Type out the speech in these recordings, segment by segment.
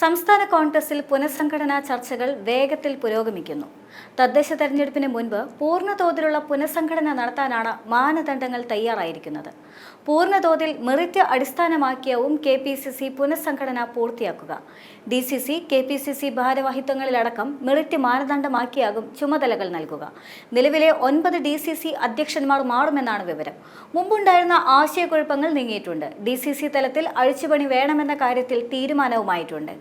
സംസ്ഥാന കോൺഗ്രസിൽ പുനഃസംഘടനാ ചർച്ചകൾ വേഗത്തിൽ പുരോഗമിക്കുന്നു. തദ്ദേശ തെരഞ്ഞെടുപ്പിന് മുൻപ് പൂർണ്ണതോതിലുള്ള പുനഃസംഘടന നടത്താനാണ് മാനദണ്ഡങ്ങൾ തയ്യാറായിരിക്കുന്നത്. പൂർണ്ണതോതിൽ മെറിറ്റ് അടിസ്ഥാനമാക്കിയവും KPCC പുനഃസംഘടന പൂർത്തിയാക്കുക. DCC, KPCC ഭാരവാഹിത്വങ്ങളിലടക്കം മെറിറ്റ് മാനദണ്ഡമാക്കിയാകും ചുമതലകൾ നൽകുക. നിലവിലെ 9 DCC അധ്യക്ഷന്മാർ മാറുമെന്നാണ് വിവരം. മുമ്പുണ്ടായിരുന്ന ആശയക്കുഴപ്പങ്ങൾ നീങ്ങിയിട്ടുണ്ട്. DCC തലത്തിൽ അഴിച്ചുപണി വേണമെന്ന കാര്യത്തിൽ തീരുമാനവുമായിട്ടുണ്ട്.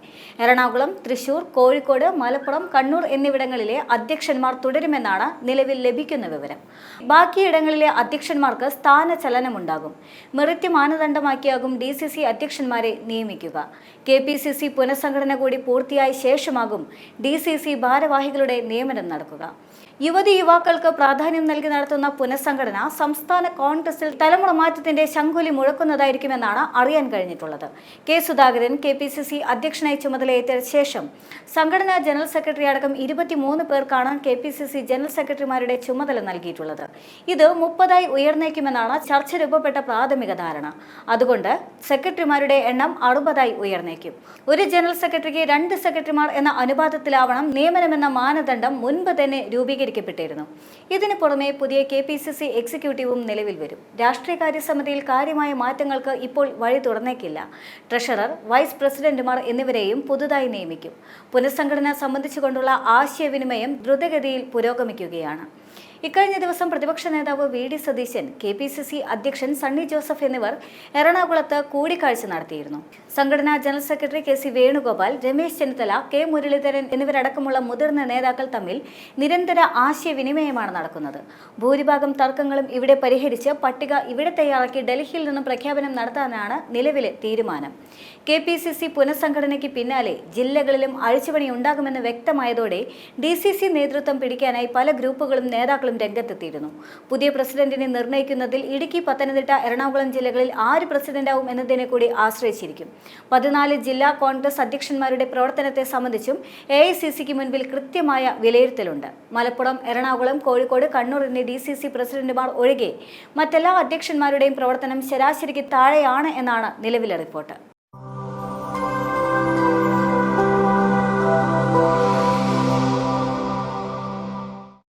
എറണാകുളം, തൃശൂർ, കോഴിക്കോട്, മലപ്പുറം, കണ്ണൂർ എന്നിവിടങ്ങളിലെ അധ്യക്ഷന്മാർ തുടരുമെന്നാണ് നിലവിൽ ലഭിക്കുന്ന വിവരം. ബാക്കിയിടങ്ങളിലെ അധ്യക്ഷന്മാർക്ക് സ്ഥാനചലനമുണ്ടാകും. മെറിറ്റ് മാനദണ്ഡമാക്കിയാകും DCC അധ്യക്ഷന്മാരെ നിയമിക്കുക. KPCC പുനഃസംഘടന കൂടി പൂർത്തിയായ ശേഷമാകും DCC ഭാരവാഹികളുടെ നിയമനം നടക്കുക. യുവതീ-യുവാക്കൾക്ക് പ്രാധാന്യം നൽകി നടത്തുന്ന പുനഃസംഘടന സംസ്ഥാന കോൺഗ്രസിൽ തലമുറ മാറ്റത്തിന്റെ ശംഖുലി മുഴക്കുന്നതായിരിക്കുമെന്നാണ് അറിയാൻ കഴിഞ്ഞിട്ടുള്ളത്. K. സുധാകരൻ KPCC അധ്യക്ഷനായി ചുമതലയേറ്റ ശേഷം സംഘടനാ ജനറൽ സെക്രട്ടറി അടക്കം 23 പേർക്കാണ് KPCC ജനറൽ സെക്രട്ടറിമാരുടെ ചുമതല നൽകിയിട്ടുള്ളത്. ഇത് 30ആയി ഉയർന്നേക്കുമെന്നാണ് ചർച്ച രൂപപ്പെട്ട പ്രാഥമിക ധാരണ. അതുകൊണ്ട് സെക്രട്ടറിമാരുടെ എണ്ണം 60ആയി ഉയർന്നേക്കും. ഒരു ജനറൽ സെക്രട്ടറിക്ക് 2 സെക്രട്ടറിമാർ എന്ന അനുപാതത്തിലാവണം നിയമനമെന്ന മാനദണ്ഡം മുൻപ് തന്നെ രൂപീകരിക്കപ്പെട്ടിരുന്നു. ഇതിനു പുറമെ പുതിയ KPCC എക്സിക്യൂട്ടീവും നിലവിൽ വരും. രാഷ്ട്രീയകാര്യ സമിതിയിൽ കാര്യമായ മാറ്റങ്ങൾക്ക് ഇപ്പോൾ വഴി തുറന്നേക്കില്ല. ട്രഷറർ, വൈസ് പ്രസിഡന്റുമാർ എന്നിവരെയും പുതുതായി നിയമിക്കും. പുനഃസംഘടന സംബന്ധിച്ചുകൊണ്ടുള്ള ആശയവിനിമയം ദ്രുതഗതിയിൽ പുരോഗമിക്കുകയാണ്. ഇക്കഴിഞ്ഞ ദിവസം പ്രതിപക്ഷ നേതാവ് VD സതീശൻ, KPCC അധ്യക്ഷൻ സണ്ണി ജോസഫ് എന്നിവർ എറണാകുളത്ത് കൂടിക്കാഴ്ച നടത്തിയിരുന്നു. സംഘടനാ general secretary KC Venugopal, Ramesh Chennithala, K. Muraleedharan എന്നിവരടക്കമുള്ള മുതിർന്ന നേതാക്കൾ തമ്മിൽ നിരന്തര ആശയവിനിമയമാണ് നടക്കുന്നത്. ഭൂരിഭാഗം തർക്കങ്ങളും ഇവിടെ പരിഹരിച്ച് പട്ടിക ഇവിടെ തയ്യാറാക്കി ഡൽഹിയിൽ നിന്നും പ്രഖ്യാപനം നടത്താനാണ് നിലവിലെ തീരുമാനം. KPCC പുനഃസംഘടനയ്ക്ക് പിന്നാലെ ജില്ലകളിലും അഴിച്ചുപണി ഉണ്ടാകുമെന്ന് വ്യക്തമായതോടെ DCC നേതൃത്വം പിടിക്കാനായി പല ഗ്രൂപ്പുകളും നേതാക്കളും രംഗത്തെത്തിയിരുന്നു. പുതിയ പ്രസിഡന്റിനെ നിർണ്ണയിക്കുന്നതിൽ ഇടുക്കി, പത്തനംതിട്ട, എറണാകുളം ജില്ലകളിൽ ആര് പ്രസിഡന്റാവും എന്നതിനെ കൂടി ആശ്രയിച്ചിരിക്കും. 14 ജില്ലാ കോൺഗ്രസ് അധ്യക്ഷന്മാരുടെ പ്രവർത്തനത്തെ സംബന്ധിച്ചും AICCക്ക് മുൻപിൽ കൃത്യമായ വിലയിരുത്തലുണ്ട്. മലപ്പുറം, എറണാകുളം, കോഴിക്കോട്, കണ്ണൂർ എന്നീ DCC പ്രസിഡന്റുമാർ ഒഴികെ മറ്റെല്ലാ അധ്യക്ഷന്മാരുടെയും പ്രവർത്തനം ശരാശരിക്ക് താഴെയാണ് എന്നാണ് നിലവിലെ റിപ്പോർട്ട്.